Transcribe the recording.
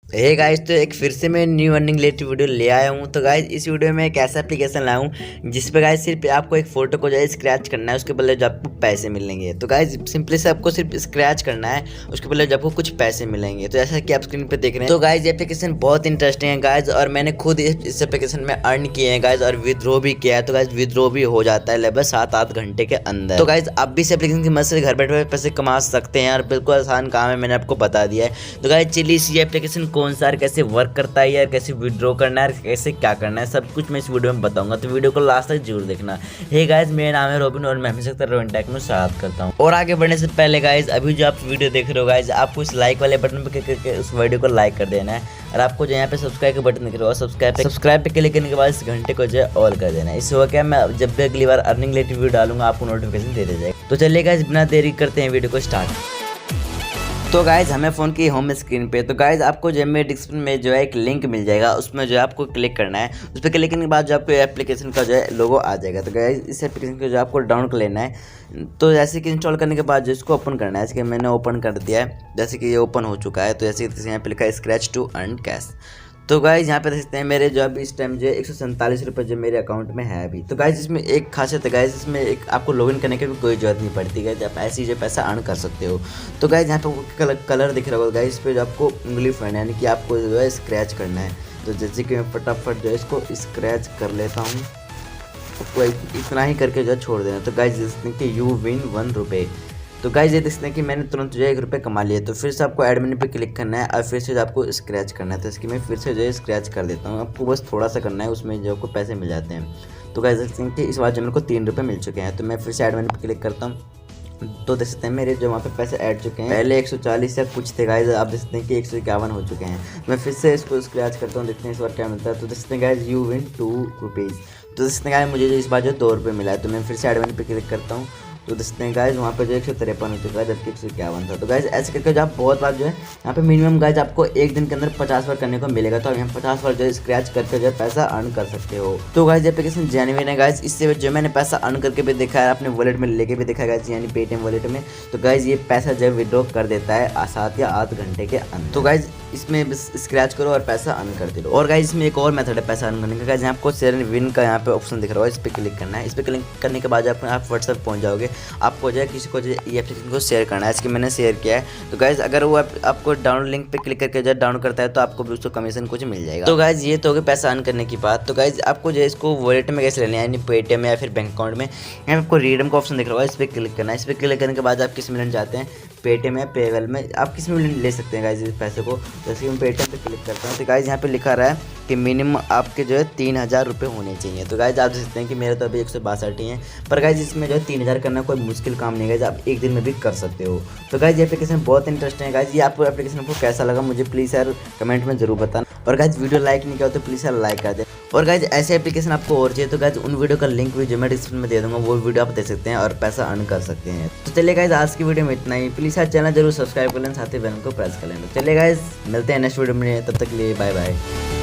Hey guys, तो एक फिर से मैं न्यू अर्निंग रिलेटेड वीडियो ले आया हूँ। तो गाइस इस वीडियो में एक ऐसा एप्लीकेशन लाया हूँ जिस पे गाइस सिर्फ आपको एक फोटो को जो है स्क्रैच करना है, उसके बदले जो आपको पैसे मिलेंगे। तो गाइस सिंपली से आपको सिर्फ स्क्रैच करना है, उसके बदले जो आपको कुछ पैसे मिलेंगे। तो जैसा कि आप स्क्रीन पे देख रहे हैं, तो गाइस ये एप्लीकेशन बहुत इंटरेस्टिंग है गाइस, और मैंने खुद इस एप्लीकेशन में अर्न किए हैं गाइस, और विद्रो भी किया है। तो गाइस विद्रो भी हो जाता है लगभग 7-8 घंटे के अंदर। तो गाइस आप भी इस एप्लीकेशन की मदद से घर बैठे पैसे कमा सकते हैं, और बिल्कुल आसान काम है, मैंने आपको बता दिया है। तो गाइस चलिए ये एप्लीकेशन कौन सा कैसे वर्क करता है यार, कैसे विड्रॉ करना है, कैसे क्या करना है, सब कुछ मैं इस वीडियो में बताऊंगा। तो वीडियो को लास्ट तक जरूर देखना। हे गाइस, मेरा नाम है रोबिन और मैं हमेशा रोबिन टेक में स्वागत करता हूं। और आगे बढ़ने से पहले गाइस, अभी जो आप वीडियो देख रहे हो गाइस, आपको इस लाइक वाले बटन पे क्लिक करके उस वीडियो को लाइक कर देना है, और आपको जो यहाँ पे सब्सक्राइब का बटन दिख रहा है, सब्सक्राइब पे क्लिक करने के बाद इस घंटे को जो है ऑल कर देना है। इससे हो क्या, मैं जब भी अगली बार अर्निंग रिलेटेड वीडियो डालूंगा आपको नोटिफिकेशन दे जाएगा। तो चलिए गाइस बिना देरी करते हैं वीडियो को स्टार्ट। तो गाइज हमें फ़ोन की होम स्क्रीन पे, तो गाइज आपको जो मेरे डिस्क्रिप्शन में जो है एक लिंक मिल जाएगा, उसमें जो है आपको क्लिक करना है। उस पर क्लिक करने के बाद जो आपको एप्लीकेशन का जो है लोगो आ जाएगा। तो गाइज इस एप्लीकेशन को जो आपको डाउनलोड कर लेना है। तो जैसे कि इंस्टॉल करने के बाद जो इसको ओपन करना है, इसके मैंने ओपन कर दिया है, जैसे कि ये ओपन हो चुका है। तो जैसे कि यहाँ पे लिखा है स्क्रैच टू अर्न कैश। तो गाइज यहाँ पे देख सकते हैं मेरे जो अभी इस टाइम जो 147 रुपये जो मेरे अकाउंट में है अभी। तो गाइज इसमें एक खासियत है गाइज, इसमें एक आपको लॉगिन करने की भी कोई जरूरत नहीं पड़ती गाइज, आप ऐसे ही जो पैसा अर्न कर सकते हो। तो गाइज यहाँ पे कलर दिख रहा होगा गाइज, इस पर जो आपको उंगली फड़ना है, यानी कि आपको जो है स्क्रैच करना है। तो जैसे कि मैं फटाफट जो है इसको स्क्रैच कर लेता हूँ, आपको इतना ही करके जो है छोड़ देना। तो गाइज जिसने कि यू विन 1 रुपये। तो गाइज ये देखते हैं कि मैंने तुरंत जो है 1 रुपये कमा लिया। तो फिर से आपको ऐड मेन्यू पे क्लिक करना है, और फिर से आपको स्क्रैच करना है। तो इसकी मैं फिर से जो है स्क्रैच कर देता हूँ, आपको बस थोड़ा सा करना है, उसमें जो आपको पैसे मिल जाते हैं। तो गाइज देखते हैं कि इस बार जो मेरे को 3 रुपये मिल चुके हैं। तो मैं फिर से ऐड मेन्यू पे क्लिक करता हूँ, तो देख सकते हैं मेरे जो वहाँ पे पैसे ऐड चुके हैं। पहले 140 या कुछ थे गाइज, आप देख सकते हैं कि 151 हो चुके हैं। मैं फिर से इसको स्क्रैच करता हूँ, देखते हैं इस बार क्या मिलता है। तो देख सकते हैं गाइज यू विन 2 रुपीज़। तो देख सकते हैं गाइज मुझे जो इस बार जो 2 रुपये मिला है। तो मैं फिर से ऐड मेन्यू पे क्लिक करता हूँ, तो देखते हैं गाइज वहाँ पे जो 153 हो चुका है, जबकि 151 था। तो गाइज ऐसे करके जो आप बहुत बार जो है यहाँ पे मिनिमम गाइज आपको एक दिन के अंदर 50 बार करने को मिलेगा। तो आप यहाँ 50 बार जो है स्क्रैच करके जो है पैसा अर्न कर सकते हो। तो गाइज एप्लीकेशन जेन्युइन है गाइज, इससे जो मैंने पैसा अर्न करके भी देखा है, अपने वॉलेट में लेके भी देखा है गाइज, यानी पेटीएम वॉलेट में। तो गाइज ये पैसा जो है विड्रॉ कर देता है 7 या 8 घंटे के अंदर। तो गाइज इसमें स्क्रैच करो और पैसा अर्न करते रहो। और गाइज इसमें एक और मेथड है पैसा अर्न करने का गाइज, यहाँ आपको शेयर एंड विन का यहाँ पे ऑप्शन दिख रहा है, इस पर क्लिक करना है। इस पर क्लिक करने के बाद आप व्हाट्सएप पहुँच जाओगे, आपको जो है किसी को जो ये एप्लीकेशन को शेयर करना है। इसकी मैंने शेयर किया है। तो गाइज अगर वो आपको डाउनलोड लिंक पे क्लिक करके जो डाउनलोड करता है, तो आपको भी उसको कमीशन कुछ मिल जाएगा। तो गाइज ये तो हो गया पैसा अर्न करने की बात। तो गाइज आपको जो है इसको वॉलेट में कैसे लेना है, यानी पेटीएम या फिर बैंक अकाउंट में, यहाँ पे आपको रिडीम का ऑप्शन दिख रहा है, इस पर क्लिक करना है। इस पर क्लिक करने के बाद आप किस में लेना चाहते हैं, पेटीएम या पेवेल में, आप किस में ले सकते हैं गाइज इस पैसे को। जैसे कि मैं पेटीएम पे क्लिक करता हूँ, तो गाइज यहाँ पे लिखा रहा है कि मिनिमम आपके जो है 3000 रुपये होने चाहिए। तो गाइज आप देख सकते हैं कि मेरे तो अभी 162 ही हैं, पर गाइज इसमें जो है 3000 करना कोई मुश्किल काम नहीं है गाइज, आप एक दिन में भी कर सकते हो। तो गाइज ये एप्लीकेशन बहुत इंटरेस्टिंग है गाइज। ये आपको एप्लीकेशन को कैसा लगा मुझे प्लीज़ यार कमेंट में जरूर बताना। और गाइज वीडियो लाइक नहीं किया तो प्लीज़ यार लाइक कर दे। और गाइज ऐसे एप्लीकेशन आपको और चाहिए तो गाइज उन वीडियो का लिंक भी जो मैं डिस्क्रिप्शन में दे दूंगा, वो वीडियो आप देख सकते हैं और पैसा अर्न कर सकते हैं। तो चलिए गाइज आज की वीडियो में इतना ही, प्लीज़ यार चैनल जरूर सब्सक्राइब कर लें, साथ ही बेल को प्रेस कर लें। तो चलिए गाइज मिलते हैं नेक्स्ट वीडियो में, तब तक के लिए बाय बाय।